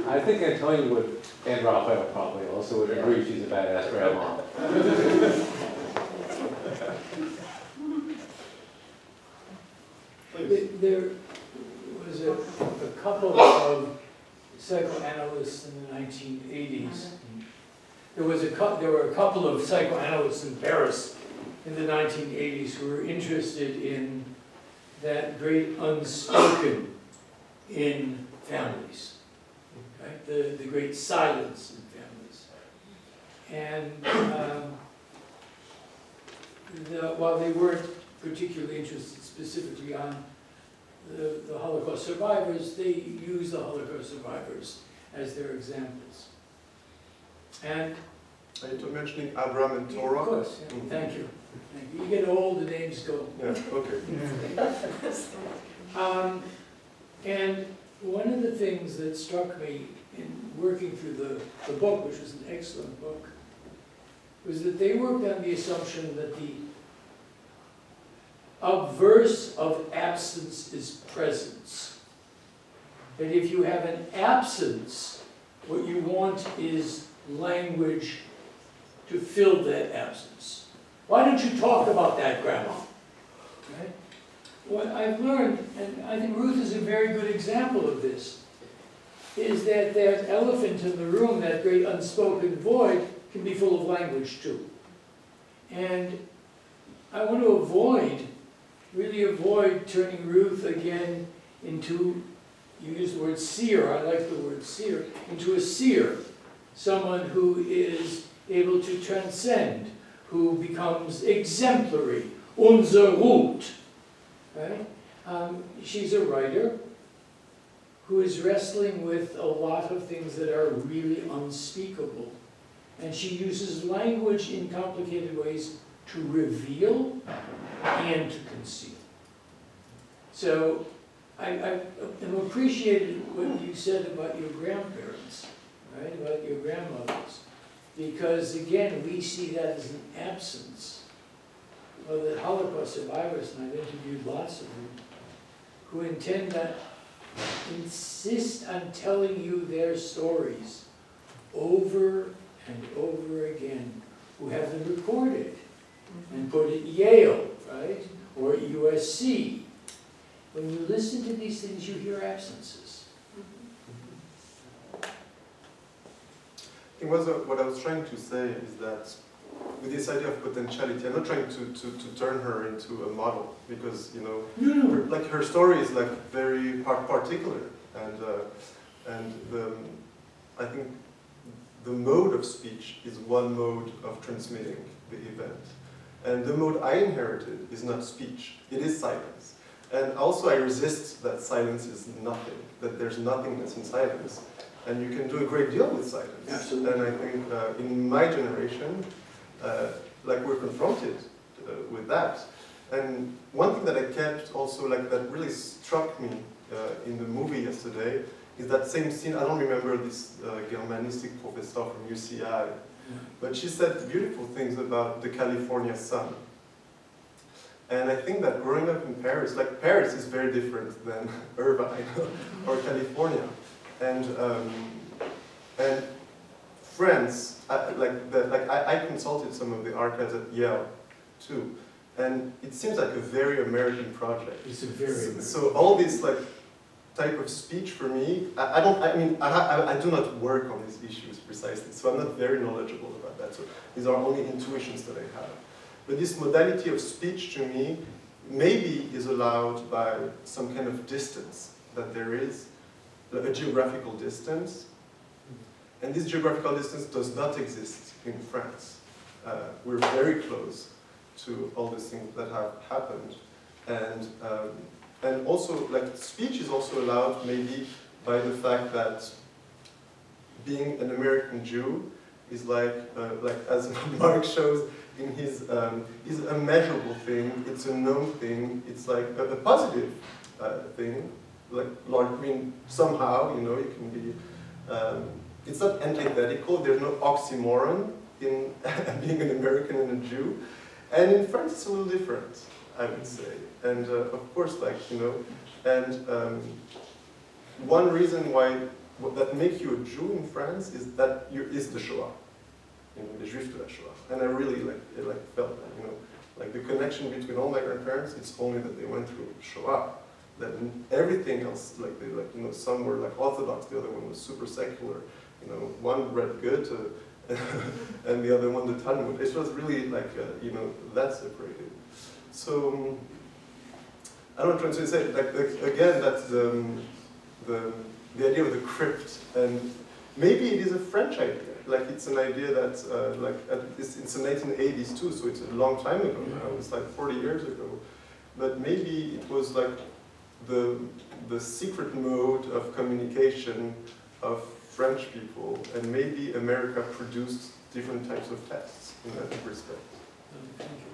I think Antonia would, and Raphael probably also would agree she's a badass grandma. There was a couple of psychoanalysts in the 1980s. There were a couple of psychoanalysts in Paris in the 1980s who were interested in that great unspoken in families, right? The great silence in families. And while they weren't particularly interested specifically on the Holocaust survivors, they used the Holocaust survivors as their examples. And are you mentioning Abraham and Torah? of course, yeah. Thank you. Thank you. You get old, the names go. Yeah, okay. And one of the things that struck me in working through the book, which was an excellent book, was that they worked on the assumption that the obverse of absence is presence. That if you have an absence, what you want is language to fill that absence. Why don't you talk about that, Grandma? Right? What I've learned, and I think Ruth is a very good example of this, is that that elephant in the room, that great unspoken void, can be full of language too. And I want to really avoid turning Ruth again into, you use the word seer, I like the word seer, into a seer. Someone who is able to transcend, who becomes exemplary, unser Ruth. Right? She's a writer who is wrestling with a lot of things that are really unspeakable. And she uses language in complicated ways to reveal and to conceal. So I am appreciated what you said about your grandparents, right? About your grandmothers. Because again, we see that as an absence. Well, the Holocaust survivors, and I've interviewed lots of them, who intend to insist on telling you their stories over and over again, who have them recorded and put at Yale, right, or at USC. When you listen to these things, you hear absences. I think what I was trying to say is that with this idea of potentiality, I'm not trying to turn her into a model, because, you know, her story is like very particular, and I think the mode of speech is one mode of transmitting the event. And the mode I inherited is not speech, it is silence. And also I resist that silence is nothing, that there's nothingness in silence. And you can do a great deal with silence. Absolutely. And I think in my generation, like we're confronted with that. And one thing that I kept also, like that really struck me in the movie yesterday, is that same scene. I don't remember this Germanistic professor from UCI, but she said beautiful things about the California sun. And I think that growing up in Paris, like Paris is very different than Irvine or California. And France, I consulted some of the archives at Yale too, and it seems like a very American project. It's a very American. So all this like type of speech for me, I do not work on these issues precisely, so I'm not very knowledgeable about that. So these are only intuitions that I have. But this modality of speech to me maybe is allowed by some kind of distance, that there is a geographical distance. And this geographical distance does not exist in France. We're very close to all the things that have happened. And also, like, speech is also allowed maybe by the fact that being an American Jew is like as Mark shows in his is a measurable thing, it's a known thing, it's like a positive thing. Like, I mean, somehow, you know, it can be, it's not antithetical, there's no oxymoron in being an American and a Jew. And in France, it's a little different. I would say. And of course, like, you know, and one reason why that makes you a Jew in France is that is the Shoah. You know, les Juifs de la Shoah. And I really felt that, you know, like the connection between all my grandparents, it's only that they went through Shoah. That everything else, like you know, some were like Orthodox, the other one was super secular. You know, one read Goethe, and the other one the Talmud. It was really like, you know, that separated. So, I don't know what I'm trying to say, like again, that's the idea of the crypt, and maybe it is a French idea. Like it's an idea that, it's the 1980s too, so it's a long time ago now. It's like 40 years ago. But maybe it was like the secret mode of communication of French people, and maybe America produced different types of tests in that respect. Thank you.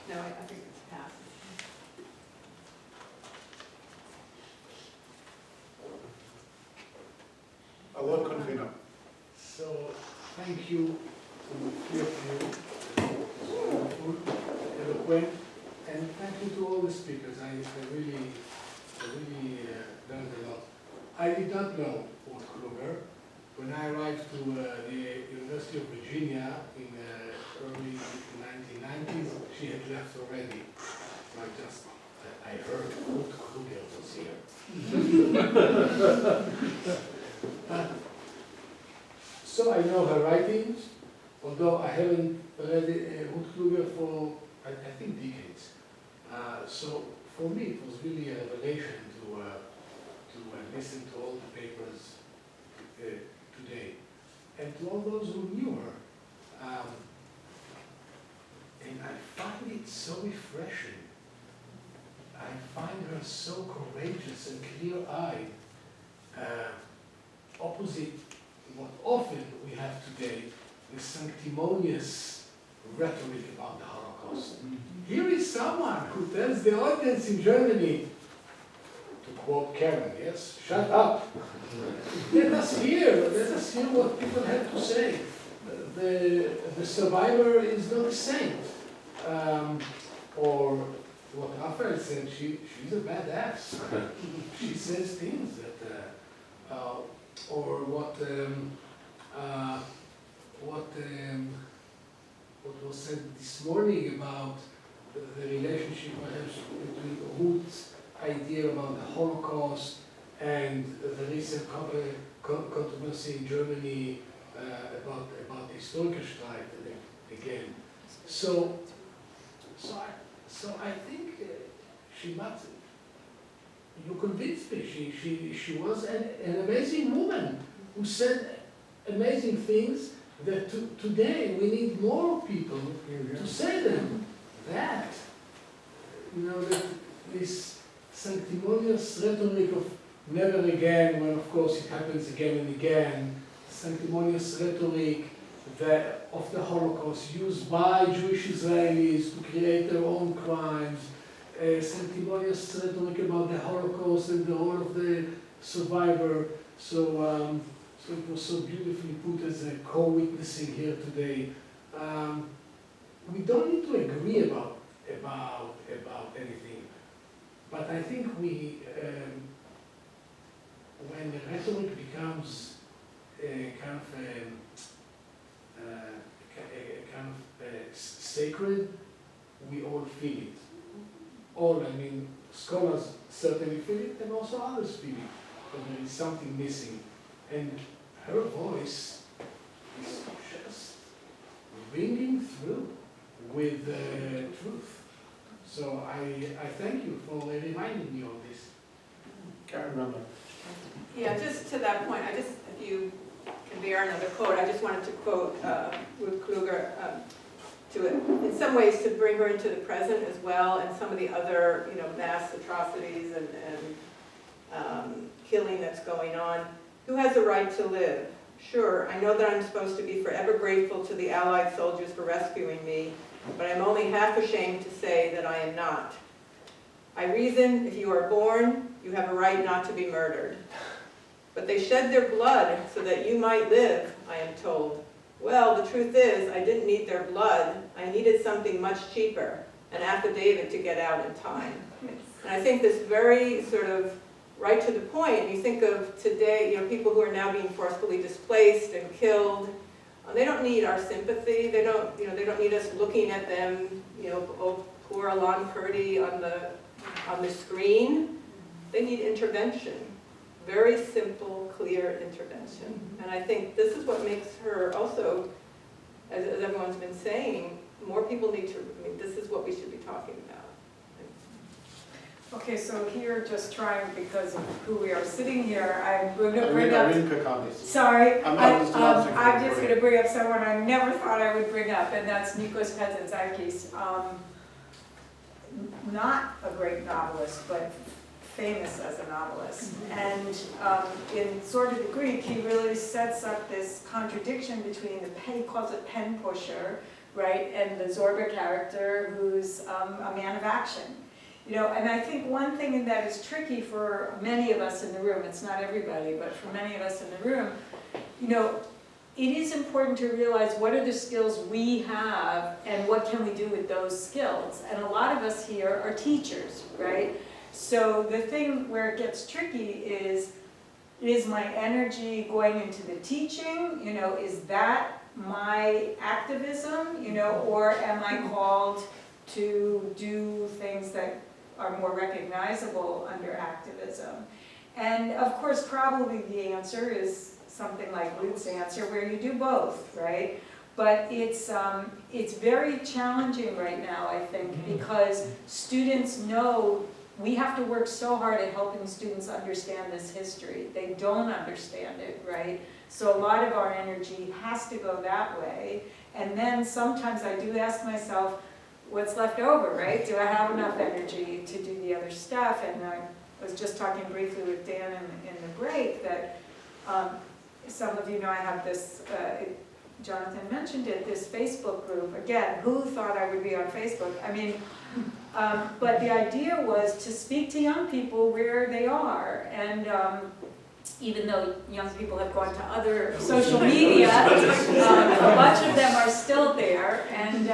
No, I think it's passed. Alors, Confina. So, thank you to three of you. Wonderful, eloquent, and thank you to all the speakers. I really learned a lot. I did not know Ruth Kluger. When I arrived to the University of Virginia in early 1990s, she had left already. I heard Ruth Kluger was here. So I know her writings, although I haven't read Ruth Kluger for, I think, decades. So for me, it was really a revelation to listen to all the papers today. And to all those who knew her. And I find it so refreshing. I find her so courageous and clear-eyed, opposite what often we have today, the sanctimonious rhetoric about the Holocaust. Here is someone who tells the audience in Germany, to quote Karen, yes, shut up. Let us hear what people have to say. The survivor is not a saint. Or what Raphael said, she's a badass. She says things that, or what was said this morning about the relationship perhaps between Ruth's idea about the Holocaust and the recent controversy in Germany about the Historikerstreit again. So I think she must. You convinced me. She was an amazing woman who said amazing things that today we need more people to say them. That, you know, that this sanctimonious rhetoric of never again, when of course it happens again and again, sanctimonious rhetoric of the Holocaust used by Jewish Israelis to create their own crimes, sanctimonious rhetoric about the Holocaust and the role of the survivor. So it was so beautifully put as a co-witnessing here today. We don't need to agree about anything, but I think when the rhetoric becomes a kind of sacred, we all feel it. All, I mean, scholars certainly feel it, and also others feel it, but there is something missing. And her voice is just ringing through with truth. So I thank you for reminding me of this. Karen Remmer. Yeah, just to that point, if you can bear another quote, I just wanted to quote Ruth Kluger in some ways to bring her into the present as well, and some of the other, you know, mass atrocities and killing that's going on. Who has a right to live? Sure, I know that I'm supposed to be forever grateful to the Allied soldiers for rescuing me, but I'm only half ashamed to say that I am not. I reason, if you are born, you have a right not to be murdered. But they shed their blood so that you might live, I am told. Well, the truth is, I didn't need their blood. I needed something much cheaper, an affidavit to get out in time. And I think this very sort of right to the point, you think of today, people who are now being forcefully displaced and killed. They don't need our sympathy. They don't need us looking at them, oh, poor Alan Kurdi on the screen. They need intervention. Very simple, clear intervention. And I think this is what makes her also, as everyone's been saying, more people need to, this is what we should be talking about. Okay, so here, just trying, because of who we are sitting here, I'm going to bring up, sorry, I'm just going to bring up someone I never thought I would bring up, and that's Nikos Kazantzakis. Not a great novelist, but famous as a novelist. And in sort of the Greek, he really sets up this contradiction between he calls it pen pusher, right, and the Zorba character who's a man of action. And I think one thing that is tricky for many of us in the room, it's not everybody, but for many of us in the room, it is important to realize what are the skills we have and what can we do with those skills. And a lot of us here are teachers, right? So the thing where it gets tricky is my energy going into the teaching? Is that my activism? Or am I called to do things that are more recognizable under activism? And of course, probably the answer is something like Ruth's answer, where you do both, right? But it's very challenging right now, I think, because students know we have to work so hard at helping students understand this history. They don't understand it, right? So a lot of our energy has to go that way. And then sometimes I do ask myself, what's left over, right? Do I have enough energy to do the other stuff? And I was just talking briefly with Dan in the break that some of you know I have this, Jonathan mentioned it, this Facebook group. Again, who thought I would be on Facebook? I mean, but the idea was to speak to young people where they are. And even though young people have gone to other social media, a bunch of them are still there. And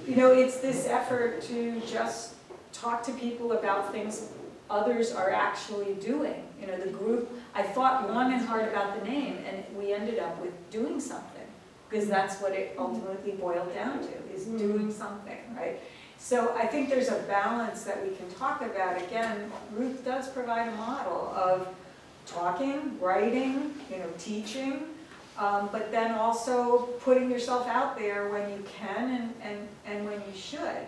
it's this effort to just talk to people about things others are actually doing. The group, I thought long and hard about the name, and we ended up with doing something, because that's what it ultimately boiled down to, is doing something, right? So I think there's a balance that we can talk about. Again, Ruth does provide a model of talking, writing, teaching, but then also putting yourself out there when you can and when you should.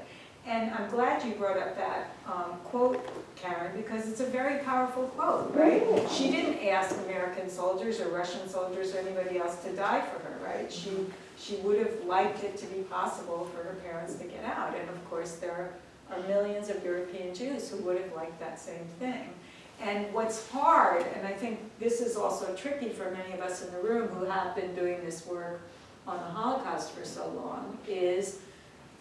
And I'm glad you brought up that quote, Karen, because it's a very powerful quote, right? She didn't ask American soldiers or Russian soldiers or anybody else to die for her, right? She would have liked it to be possible for her parents to get out. And of course, there are millions of European Jews who would have liked that same thing. And what's hard, and I think this is also tricky for many of us in the room who have been doing this work on the Holocaust for so long, is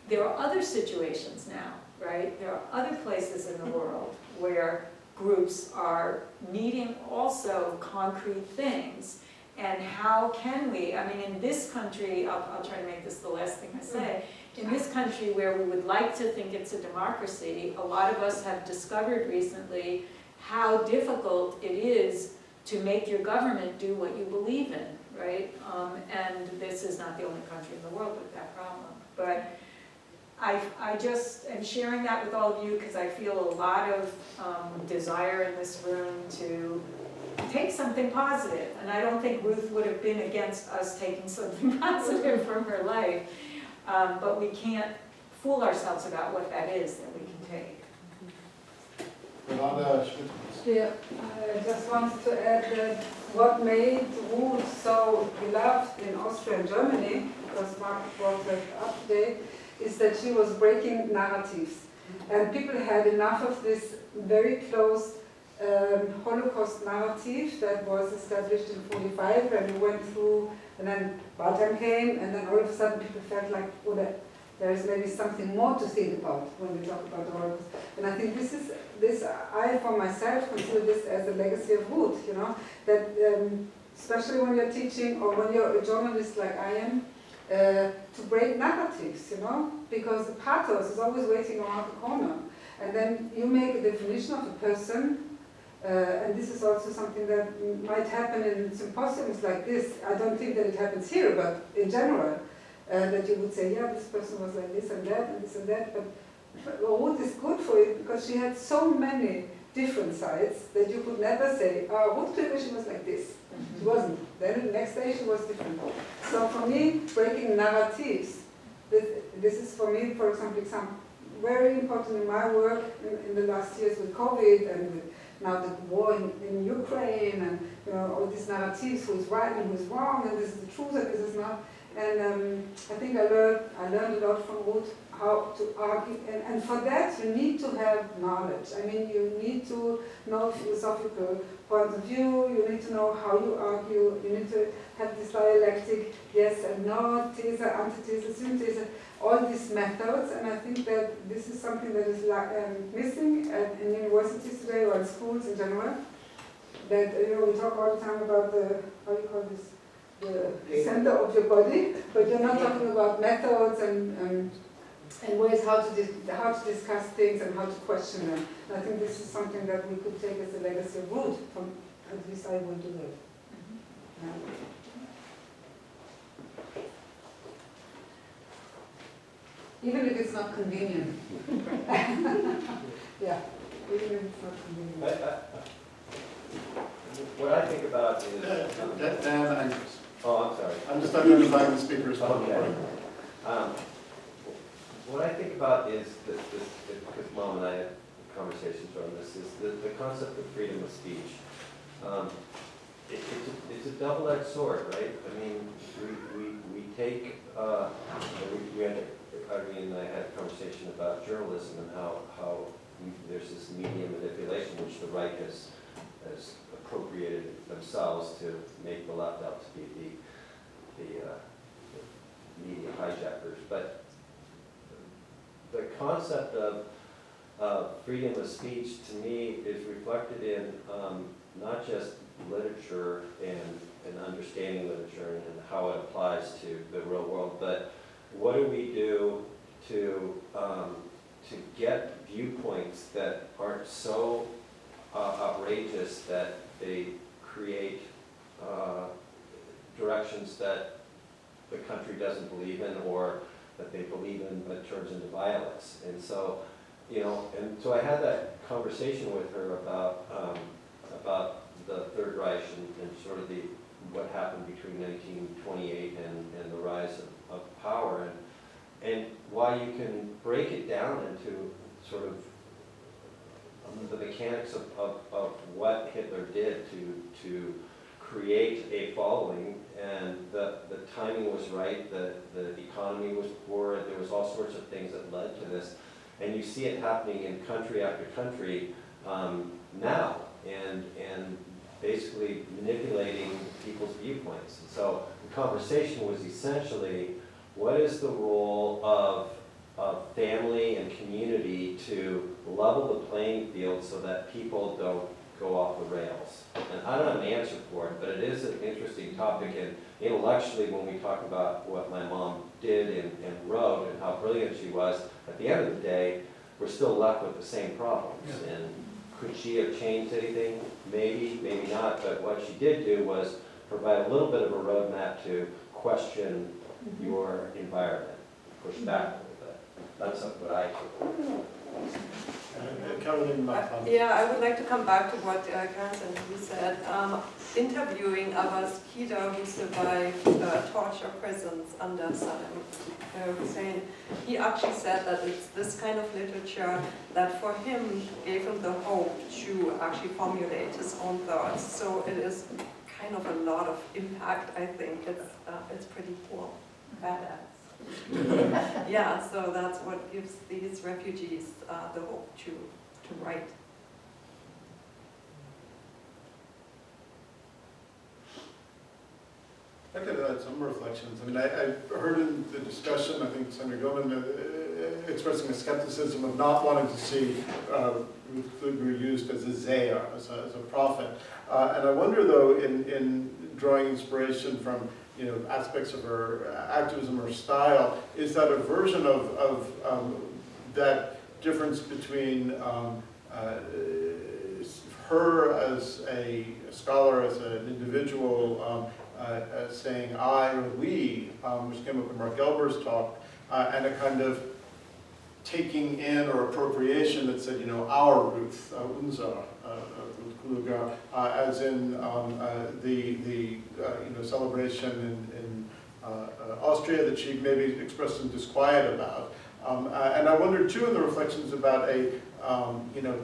there are other situations now, right? There are other places in the world where groups are needing also concrete things. And how can we, in this country, I'll try to make this the last thing I say, in this country where we would like to think it's a democracy, a lot of us have discovered recently how difficult it is to make your government do what you believe in, right? And this is not the only country in the world with that problem. But I just am sharing that with all of you because I feel a lot of desire in this room to take something positive. And I don't think Ruth would have been against us taking something positive from her life. But we can't fool ourselves about what that is that we can take. Yeah, I just wanted to add that what made Ruth so beloved in Austria and Germany, because Mark brought that up today, is that she was breaking narratives. And people had enough of this very close Holocaust narrative that was established in 1945 when we went through, and then Waldheim came, and then all of a sudden people felt like, oh, there is maybe something more to think about when we talk about the Holocaust. And I think I for myself consider this as a legacy of Ruth, that especially when you're teaching or when you're a journalist like I am, to break narratives, you know, because the pathos is always waiting around the corner. And then you make a definition of a person, and this is also something that might happen in symposiums like this. I don't think that it happens here, but in general, that you would say, yeah, this person was like this and that and this and that, but Ruth is good for it because she had so many different sides that you could never say, Ruth Klippich was like this. She wasn't. Then the next day she was different. So for me, breaking narratives, this is for me, for example, very important in my work in the last years with COVID and with now the war in Ukraine and you know all these narratives, who is right and who is wrong, and this is the truth and this is not. And I think I learned a lot from Ruth how to argue, and for that you need to have knowledge. I mean, you need to know philosophical points of view, you need to know how you argue, you need to have this dialectic, yes and no, these antithese, synthese, all these methods, and I think that this is something that is missing in universities today or in schools in general. That you know, we talk all the time about the, how do you call this, the center of your body, but you're not talking about methods and ways how to discuss things and how to question them. And I think this is something that we could take as a legacy of Ruth, from at least I will do it. Yeah. Even if it's not convenient. Yeah, even if it's not convenient. What I think about is... Dan, Oh, I'm sorry. I'm just identifying the speakers. Okay. What I think about is, because Mom and I had conversations on this, is the concept of freedom of speech. It's a double-edged sword, right? I mean, we take, Irene and I had a conversation about journalism and how there's this media manipulation which the right has appropriated themselves to make the left out to be the media hijackers. But the concept of freedom of speech, to me, is reflected in not just literature and understanding literature and how it applies to the real world, but what do we do to get viewpoints that aren't so outrageous that they create directions that the country doesn't believe in, or that they believe in but turns into violence. And so, you know, and so I had that conversation with her about the Third Reich and sort of what happened between 1928 and the rise of power, and why you can break it down into sort of the mechanics of what Hitler did to create a following, and the timing was right, the economy was poor, there was all sorts of things that led to this, and you see it happening in country after country now, and basically manipulating people's viewpoints. And so the conversation was essentially, what is the role of family and community to level the playing field so that people don't go off the rails? And I don't have an answer for it, but it is an interesting topic, and intellectually, when we talk about what my mom did and wrote and how brilliant she was, at the end of the day, we're still left with the same problems. Yeah. And could she have changed anything? Maybe, maybe not, but what she did do was provide a little bit of a roadmap to question your environment, push back a little bit. That's what I do. Caroline, Yeah, I would like to come back to what Karen said. Interviewing Abbas Kida, who survived torture prisons under Saddam Hussein, he actually said that it's this kind of literature that for him gave him the hope to actually formulate his own thoughts. So it is kind of a lot of impact, I think. It's pretty cool. Badass. Yeah, so that's what gives these refugees the hope to write. I could add some reflections. I mean, I heard in the discussion, I think Senator Goldman expressing a skepticism of not wanting to see Ruth Kluger used as a Zayar, as a prophet. And I wonder, though, in drawing inspiration from, you know, aspects of her activism or style, is that a version of that difference between her as a scholar, as an individual, saying I or we, which came up in Mark Gelber's talk, and a kind of taking in or appropriation that said, you know, our Ruth, unser, Ruth Kluger, as in the you know, celebration in Austria that she maybe expressed some disquiet about. And I wondered too in the reflections about a, you know,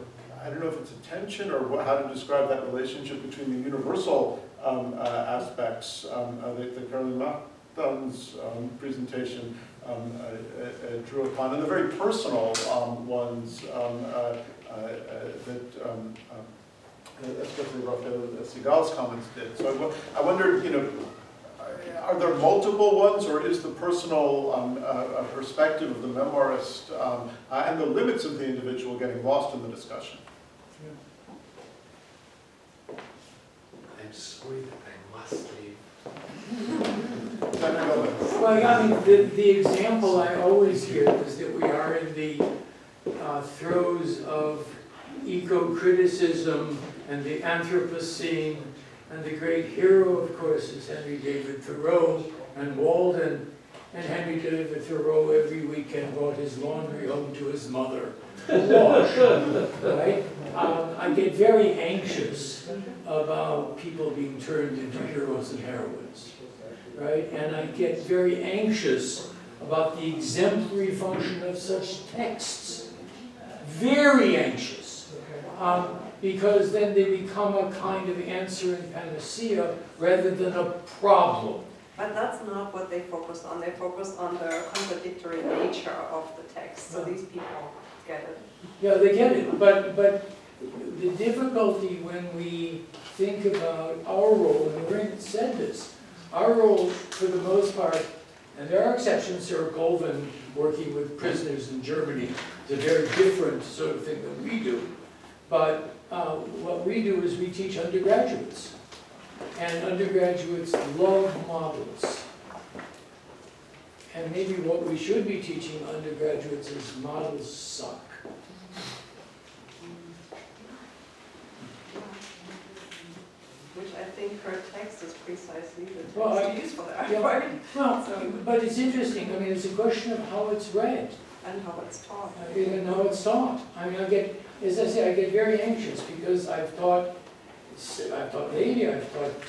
I don't know if it's a tension or how to describe that relationship between the universal aspects that Caroline Machton's presentation drew upon, and the very personal ones that especially Raphael Sigal's comments did. So I wondered, you know, are there multiple ones, or is the personal perspective of the memoirist and the limits of the individual getting lost in the discussion? I'm sorry that I must leave. Well, I mean, the example I always give is that we are in the throes of eco-criticism and the Anthropocene, and the great hero, of course, is Henry David Thoreau and Walden. And Henry David Thoreau every weekend brought his laundry home to his mother to wash, right? I get very anxious about people being turned into heroes and heroines, right? And I get very anxious about the exemplary function of such texts. Very anxious. Because then they become a kind of answer and panacea rather than a problem. But that's not what they focus on. They focus on the contradictory nature of the text. So these people get it. Yeah, they get it. But the difficulty when we think about our role, and Lorraine said this, our role for the most part, and there are exceptions, Sarah Colvin working with prisoners in Germany is a very different sort of thing than we do. But what we do is we teach undergraduates. And undergraduates love models. And maybe what we should be teaching undergraduates is models suck. Which I think her text is precisely the text Well, to use for that yeah. part. Well, So, but it's interesting. I mean, it's a question of how it's read. and how it's taught. And how it's taught. I mean, I get, as I say, I get very anxious because I've taught Lady, I've taught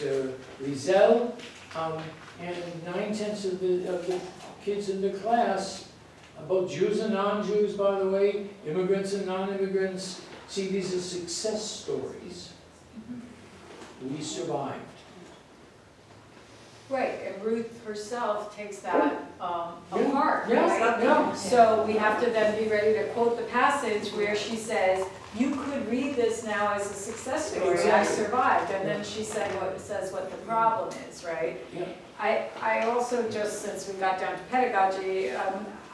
Rizel, and 9/10 of the kids in the class, both Jews and non-Jews, by the way, immigrants and non-immigrants, see these as success stories. We survived. Right, and Ruth herself takes that apart, Yeah, right? yeah. So we have to then be ready to quote the passage where she says, you could read this now as a success story, I Exactly. survived, and then she said says what the problem is, right? Yeah. I also just, since we got down to pedagogy,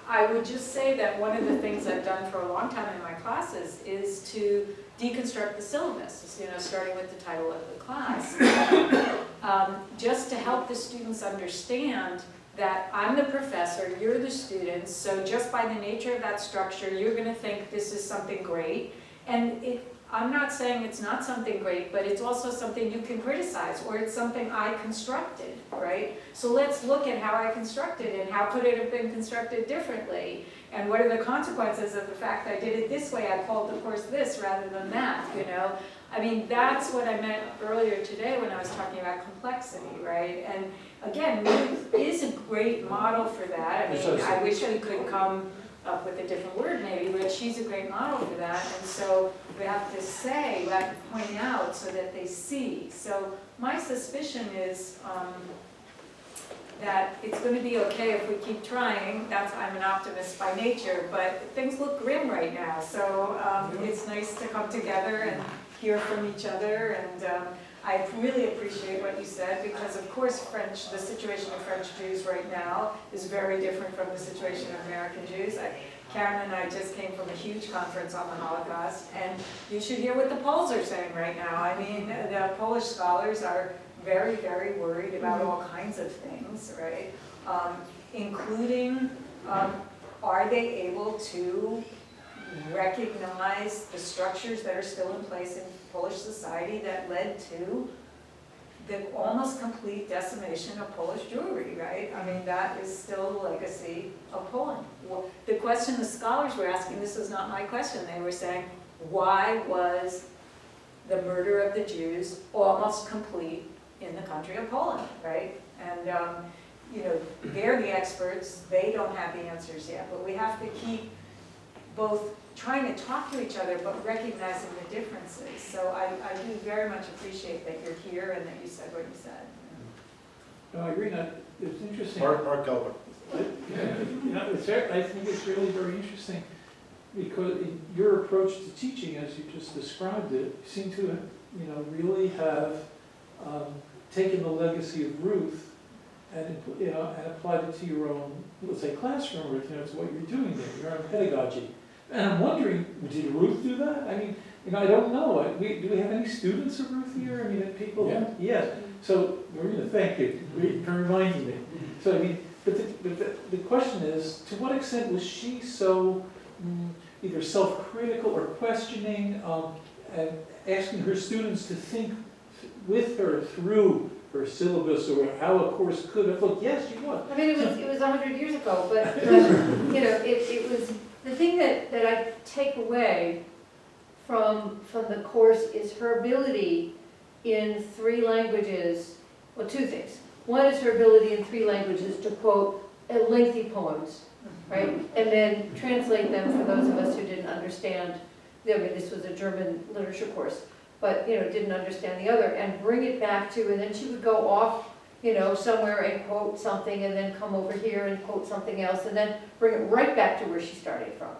I would just say that one of the things I've done for a long time in my classes is to deconstruct the syllabus, you know, starting with the title of the class. Just to help the students understand that I'm the professor, you're the students, so just by the nature of that structure, you're going to think this is something great. And I'm not saying it's not something great, but it's also something you can criticize, or it's something I constructed, right? So let's look at how I constructed and how could it have been constructed differently? And what are the consequences of the fact that I did it this way? I called the course this rather than that, you know? I mean, that's what I meant earlier today when I was talking about complexity, right? And again, Ruth is a great model for that. I mean, I wish we could come up with a different word maybe, but she's a great model for that. And so we have to say, we have to point out so that they see. So my suspicion is that it's going to be okay if we keep trying. I'm an optimist by nature, but things look grim right now. So it's nice to come together and hear from each other. And I really appreciate what you said, because of course the situation of French Jews right now is very different from the situation of American Jews. Karen and I just came from a huge conference on the Holocaust, and you should hear what the Poles are saying right now. I mean, the Polish scholars are very, very worried about all kinds of things, right? Including, are they able to recognize the structures that are still in place in Polish society that led to the almost complete decimation of Polish Jewry, right? I mean, that is still the legacy of Poland. Well, the question the scholars were asking, this was not my question, they were saying, why was the murder of the Jews almost complete in the country of Poland, right? And, you know, they're the experts, they don't have the answers yet, but we have to keep both trying to talk to each other, but recognizing the differences. So I do very much appreciate that you're here and that you said what you said. No, I agree, that it's interesting. Mark Gelber. You know, I think it's really very interesting because in your approach to teaching, as you just described it, seem to, you know, really have taken the legacy of Ruth and, you know, and applied it to your own, let's say, classroom, or, you know, to what you're doing there, your own pedagogy. And I'm wondering, did Ruth do that? I mean, you know, I don't know. Do we have any students of Ruth here? I mean, people. Yeah. Yes. So, Marina, thank you for reminding me. So, I mean, but the question is, to what extent was she so either self-critical or questioning, and asking her students to think with her through her syllabus or how a course could have looked? Yes, she was. I mean, it was 100 years ago, but you know, it was the thing that I take away from the course is her ability in 3 languages. Well, 2 things. One is her ability in 3 languages to quote lengthy poems, right, and then translate them for those of us who didn't understand. I mean, this was a German literature course, but you know, didn't understand the other, and bring it back to, and then she would go off, you know, somewhere and quote something, and then come over here and quote something else, and then bring it right back to where she started from,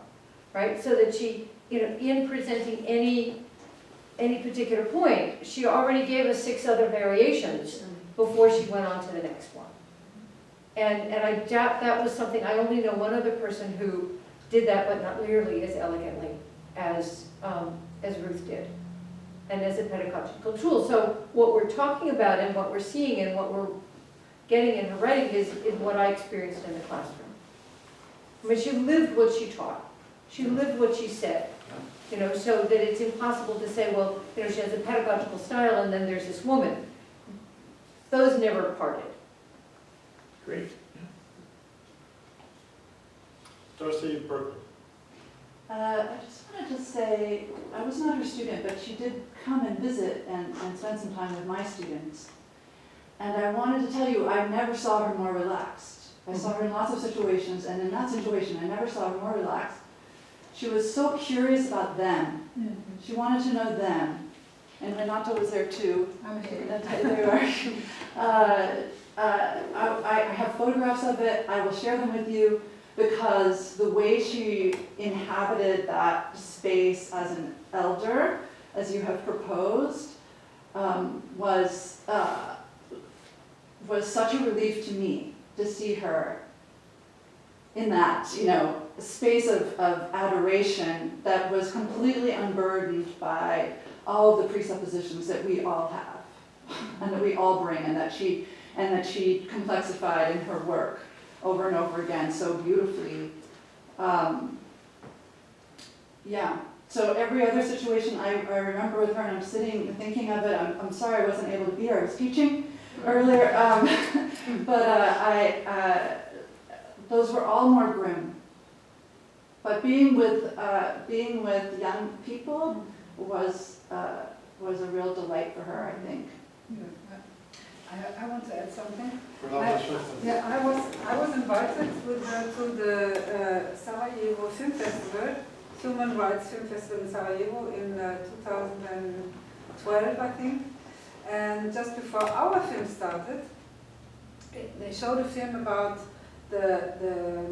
right? So that she, you know, in presenting any particular point, she already gave us 6 other variations before she went on to the next one. And I doubt that was something, I only know one other person who did that, but not nearly as elegantly as Ruth did, and as a pedagogical tool. So what we're talking about and what we're seeing and what we're getting in her writing is what I experienced in the classroom. I mean, she lived what she taught. She lived what she said. You know, so that it's impossible to say, well, you know, she has a pedagogical style and then there's this woman. Those never parted. Great. Darcy Berkeley. I just wanted to say, I was not her student, but she did come and visit and spend some time with my students. And I wanted to tell you, I never saw her more relaxed. I saw her in lots of situations, and in that situation, I never saw her more relaxed. She was so curious about them. She wanted to know them. And Renata was there too. I'm here. There you are. I have photographs of it. I will share them with you, because the way she inhabited that space as an elder, as you have proposed, was such a relief to me to see her in that, you know, space of adoration that was completely unburdened by all of the presuppositions that we all have and that we all bring, and that she complexified in her work over and over again so beautifully. Yeah, so every other situation I remember with her, and I'm sitting thinking of it. I'm sorry I wasn't able to be here. I was teaching earlier, but those were all more grim. But being with young people was a real delight for her, I think. I want to add something. Renata Schultz. Yeah, I was invited to the Sarajevo Film Festival, Human Rights Film Festival in Sarajevo in 2012, I think. And just before our film started, they showed a film about the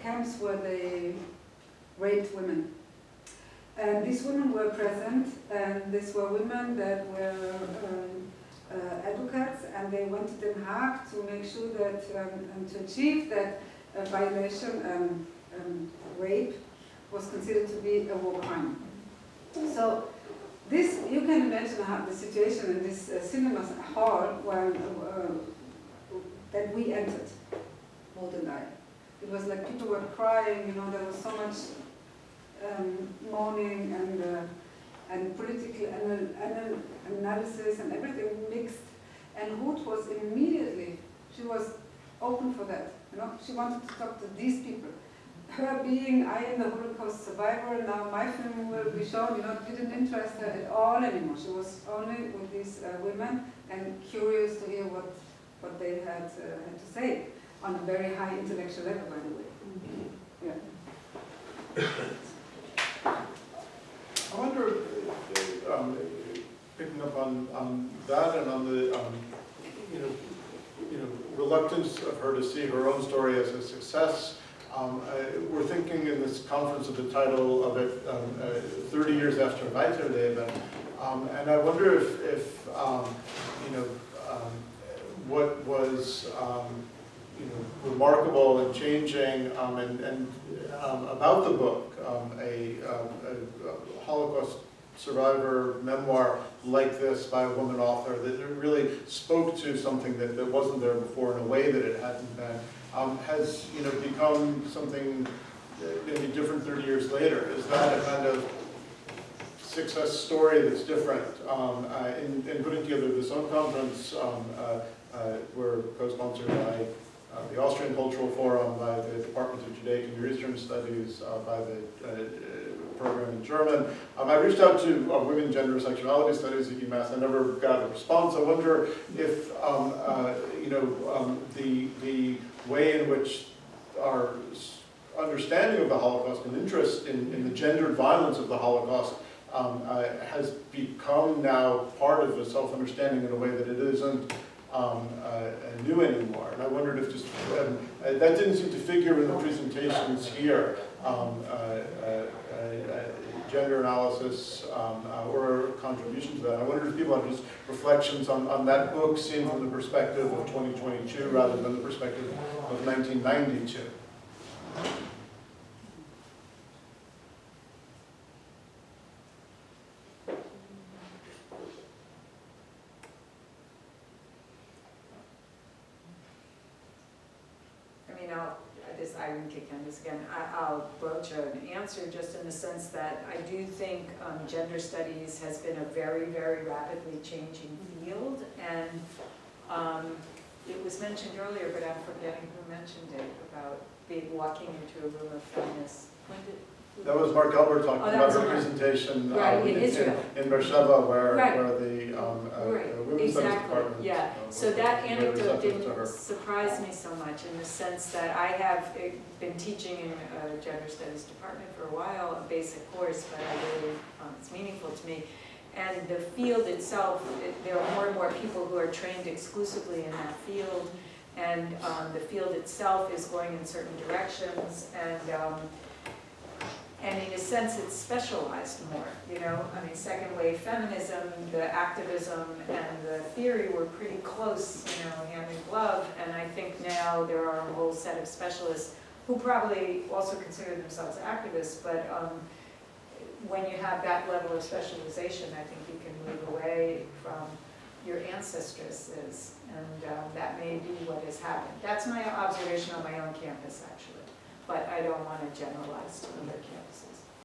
camps where they raped women. And these women were present, and these were women that were advocates, and they went to Den Haag to make sure that, and to achieve that violation, rape, was considered to be a war crime. So this, you can imagine how the situation in this cinema hall when, that we entered, Maud and I. It was like people were crying, you know, there was so much mourning and political analysis and everything mixed. And Ruth was immediately, she was open for that. You know, she wanted to talk to these people. Her being, I am the Holocaust survivor, now my film will be shown, you know, didn't interest her at all anymore. She was only with these women and curious to hear what they had to say on a very high intellectual level, by the way. Yeah. I wonder, picking up on that and on the reluctance of her to see her own story as a success. We're thinking in this conference of the title of it, 30 years after Weiterleben, and I wonder if what was remarkable and changing and about the book, a Holocaust survivor memoir like this by a woman author that really spoke to something that wasn't there before in a way that it hadn't been, has become something maybe different 30 years later. Is that a kind of success story that's different? In putting together this own conference, we're co-sponsored by the Austrian Cultural Forum, by the Department of Judaic and Near Eastern Studies, by the program in German. I reached out to Women, Gender, Sexuality Studies at UMass. I never got a response. I wonder if the way in which our understanding of the Holocaust and interest in the gendered violence of the Holocaust has become now part of a self-understanding in a way that it isn't new anymore. And I wondered if just, that didn't seem to figure in the presentations here, gender analysis or a contribution to that. I wondered if people had just reflections on that book seen from the perspective of 2022 rather than the perspective of 1992. I can kick on this again. I'll broach an answer just in the sense that I do think gender studies has been a very, very rapidly changing field, and it was mentioned earlier, but I'm forgetting who mentioned it, about walking into a room of feminists. That was Mark Albert talking about her Mark. Presentation in Israel. in Beersheba, where Right. the Women's Studies Department. Yeah, so that anecdote didn't surprise me so much in the sense that I have been teaching in a gender studies department for a while, a basic course, but I really, it's meaningful to me. And the field itself, there are more and more people who are trained exclusively in that field, and the field itself is going in certain directions, and in a sense, it's specialized more, I mean, second wave feminism, the activism and the theory were pretty close, hand in glove. And I think now there are a whole set of specialists who probably also consider themselves activists, but when you have that level of specialization, I think you can move away from your ancestresses, and that may be what has happened. That's my observation on my own campus, actually. But I don't want to generalize to other campuses.